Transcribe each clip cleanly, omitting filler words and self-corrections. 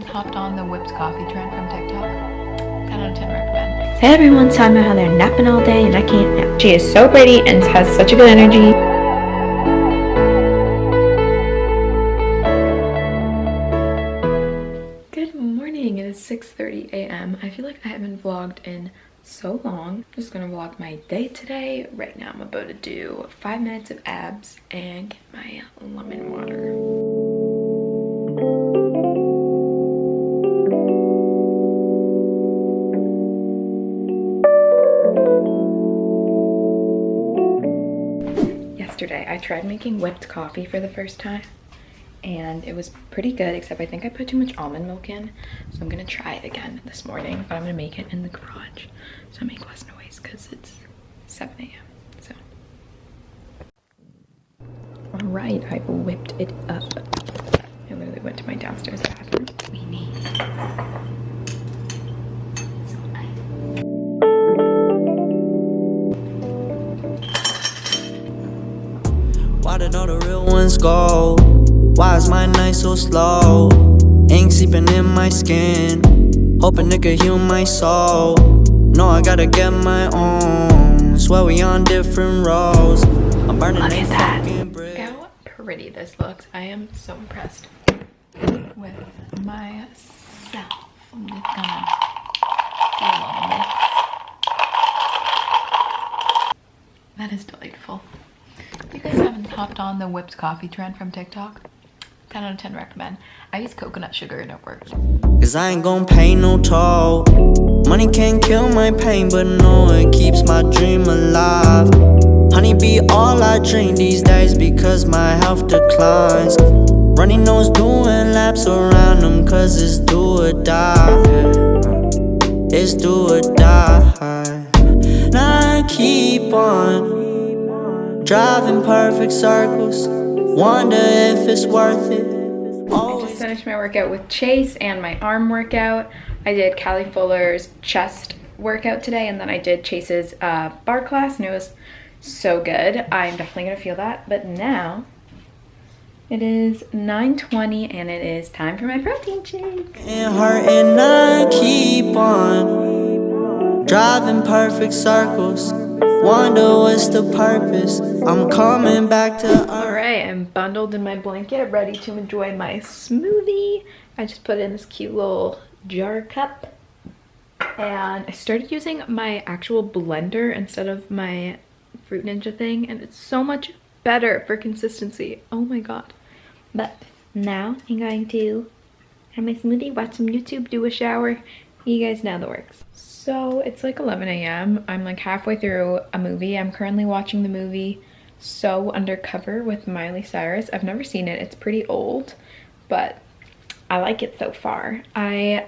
hopped on the whipped coffee trend from TikTok? 10 out of 10 recommend. Hey, everyone's talking about how they're napping all day and I can't nap. She is so pretty and has such a good energy. Good morning. It is 6:30 a.m. I feel like I haven't vlogged in so long. I'm just gonna vlog my day today. Right now I'm about to do 5 minutes of abs and get my lemon water. Yesterday I tried making whipped coffee for the first time and it was pretty good, except I think I put too much almond milk in, so I'm gonna try it again this morning, but I'm gonna make it in the garage so I make less noise because it's 7 a.m. so all right, I whipped it up. I literally went to my downstairs bathroom. We need Why did all the real ones go? Why is my night so slow? Ink seeping in my skin, hoping it could heal my soul. No, I gotta get my own. Swear we on different roads. I'm burning Look at that. fucking brick. How pretty this looks. I am so impressed with myself. I'm just gonna do a little mix. That is delightful. You guys haven't hopped on the whipped coffee trend from TikTok? 10 out of 10 recommend. I use coconut sugar and it works. Cause I ain't gon' pay no toll. Money can't kill my pain, but no, it keeps my dream alive. Honey be all I drink these days because my health declines. Running nose doing laps around them cause it's do or die. It's do or die. Now I keep on driving perfect circles. Wonder if it's worth it. I just finished my workout with Chase and my arm workout. I did Callie Fuller's chest workout today, and then I did Chase's bar class, and it was so good. I'm definitely gonna feel that. But now it is 9:20 and it is time for my protein shake. And hurting, I keep on driving perfect circles. Wonder what's the purpose. I'm coming back to All right, I'm bundled in my blanket, ready to enjoy my smoothie. I just put it in this cute little jar cup. And I started using my actual blender instead of my Fruit Ninja thing, and it's so much better for consistency. Oh my god. But now I'm going to have my smoothie, watch some YouTube, do a shower. You guys know the works. So it's like 11 a.m. I'm like halfway through a movie. I'm currently watching the movie So Undercover with Miley Cyrus. I've never seen it. It's pretty old, but I like it so far. I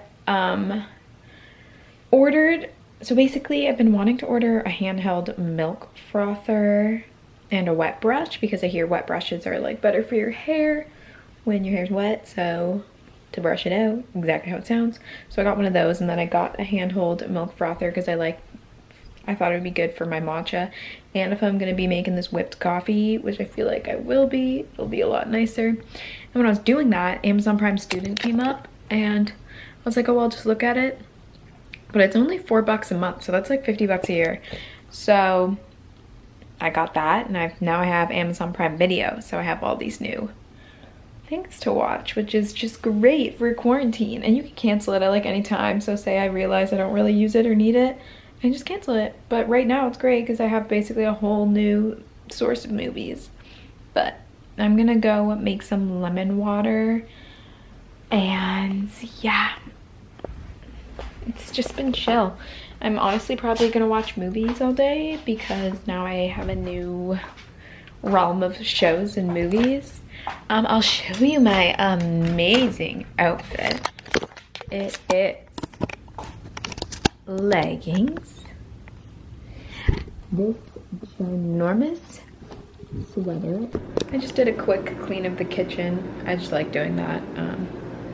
ordered, so basically I've been wanting to order a handheld milk frother and a wet brush because I hear wet brushes are like better for your hair when your hair's wet, so to brush it out, exactly how it sounds. So I got one of those, and then I got a handheld milk frother because I thought it would be good for my matcha, and if I'm gonna be making this whipped coffee, which I feel like I will be, it'll be a lot nicer. And when I was doing that, Amazon Prime Student came up, and I was like, oh, I'll just look at it. But it's only $4 a month, so that's like 50 bucks a year. So I got that, and now I have Amazon Prime Video, so I have all these new things to watch, which is just great for quarantine. And you can cancel it at like any time. So say I realize I don't really use it or need it, I just cancel it. But right now it's great because I have basically a whole new source of movies. But I'm gonna go make some lemon water, and yeah, it's just been chill. I'm honestly probably gonna watch movies all day because now I have a new realm of shows and movies. I'll show you my amazing outfit. It is leggings, this ginormous sweater. I just did a quick clean of the kitchen. I just like doing that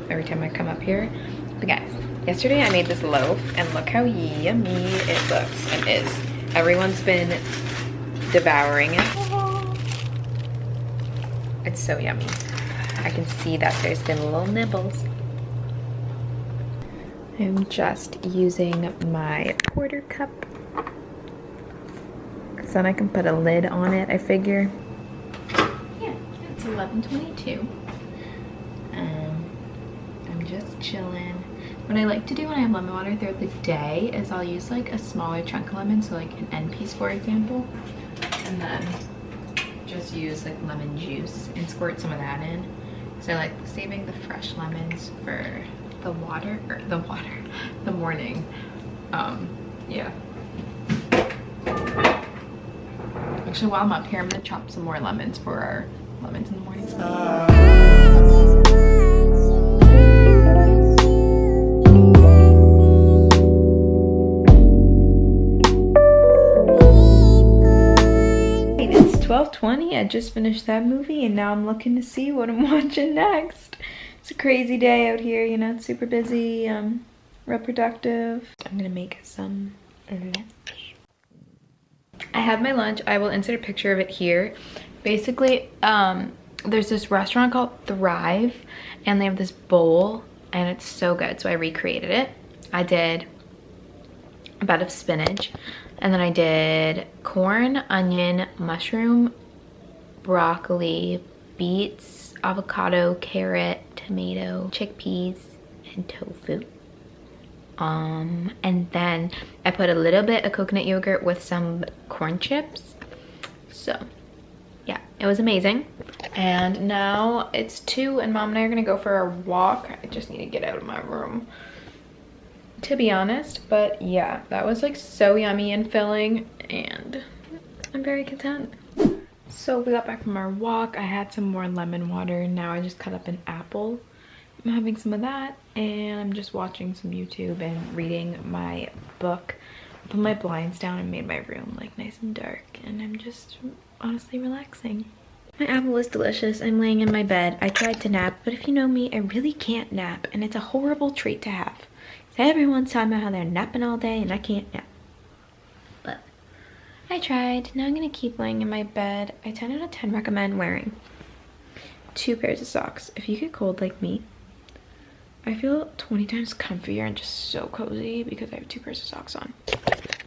every time I come up here. But guys, yesterday I made this loaf, and look how yummy it looks and is. Everyone's been devouring it. It's so yummy. I can see that there's been little nibbles. I'm just using my porter cup because then I can put a lid on it, I figure. Yeah, it's 11:22. I'm just chilling. What I like to do when I have lemon water throughout the day is I'll use like a smaller chunk of lemon, so like an end piece for example, and then just use like lemon juice and squirt some of that in. So I like saving the fresh lemons for the morning. Yeah. Actually, while I'm up here, I'm gonna chop some more lemons for our lemons in the morning. It's 12:20. I just finished that movie and now I'm looking to see what I'm watching next. It's a crazy day out here, you know, it's super busy, real productive. I'm gonna make some lunch. I have my lunch. I will insert a picture of it here. Basically, there's this restaurant called Thrive and they have this bowl and it's so good. So I recreated it. I did a bed of spinach and then I did corn, onion, mushroom, broccoli, beets, avocado, carrot, tomato, chickpeas, and tofu. And then I put a little bit of coconut yogurt with some corn chips. So yeah, it was amazing. And now it's 2 and Mom and I are gonna go for a walk. I just need to get out of my room, to be honest. But yeah, that was like so yummy and filling and I'm very content. So we got back from our walk. I had some more lemon water. Now I just cut up an apple. I'm having some of that and I'm just watching some YouTube and reading my book. I put my blinds down and made my room like nice and dark and I'm just honestly relaxing. My apple was delicious. I'm laying in my bed. I tried to nap, but if you know me, I really can't nap and it's a horrible trait to have. So everyone's talking about how they're napping all day and I can't nap. But I tried. Now I'm gonna keep laying in my bed. I 10 out of 10 recommend wearing 2 pairs of socks. If you get cold like me, I feel 20 times comfier and just so cozy because I have 2 pairs of socks on.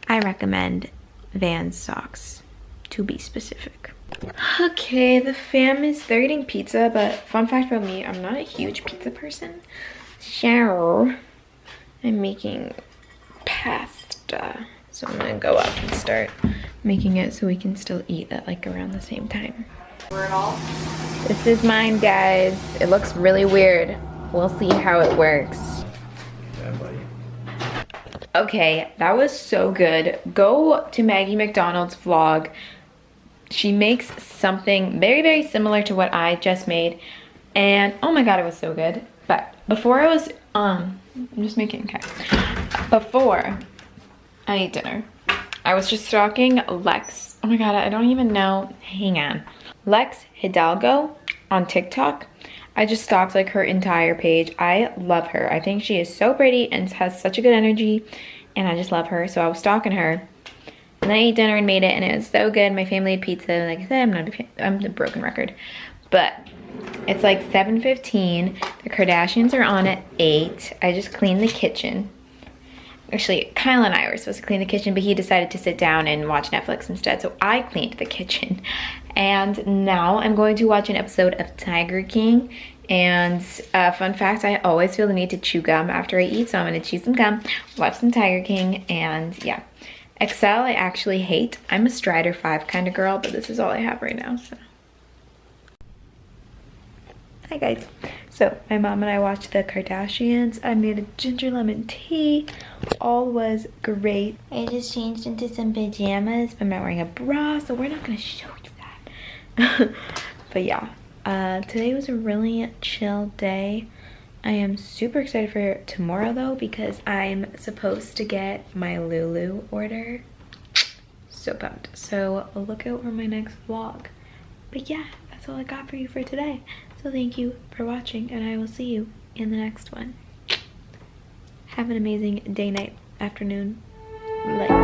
I recommend Vans socks, to be specific. Okay, the fam they're eating pizza, but fun fact about me, I'm not a huge pizza person. So I'm making pasta. So I'm gonna go up and start making it so we can still eat at like around the same time. This is mine, guys. It looks really weird. We'll see how it works. Yeah, buddy. Okay, that was so good. Go to Maggie McDonald's vlog. She makes something very, very similar to what I just made. And oh my God, it was so good. But before I was, I'm just making, okay. Before I ate dinner, I was just stalking Lex. Oh my God, I don't even know. Hang on. Lex Hidalgo on TikTok. I just stalked like her entire page. I love her. I think she is so pretty and has such a good energy and I just love her. So I was stalking her and then I ate dinner and made it and it was so good. My family had pizza. Like I said, I'm a broken record. But it's like 7:15. The Kardashians are on at 8. I just cleaned the kitchen. Actually, Kyle and I were supposed to clean the kitchen, but he decided to sit down and watch Netflix instead, so I cleaned the kitchen. And now I'm going to watch an episode of Tiger King. And fun fact, I always feel the need to chew gum after I eat, so I'm gonna chew some gum, watch some Tiger King, and yeah. Excel, I actually hate. I'm a Strider 5 kind of girl, but this is all I have right now, so. Hi guys. So my mom and I watched the Kardashians. I made a ginger lemon tea. All was great. I just changed into some pajamas, but I'm not wearing a bra, so we're not gonna show you that. But yeah, today was a really chill day. I am super excited for tomorrow though because I'm supposed to get my Lulu order. So pumped. So look out for my next vlog. But yeah, that's all I got for you for today. So thank you for watching and I will see you in the next one. Have an amazing day, night, afternoon, life.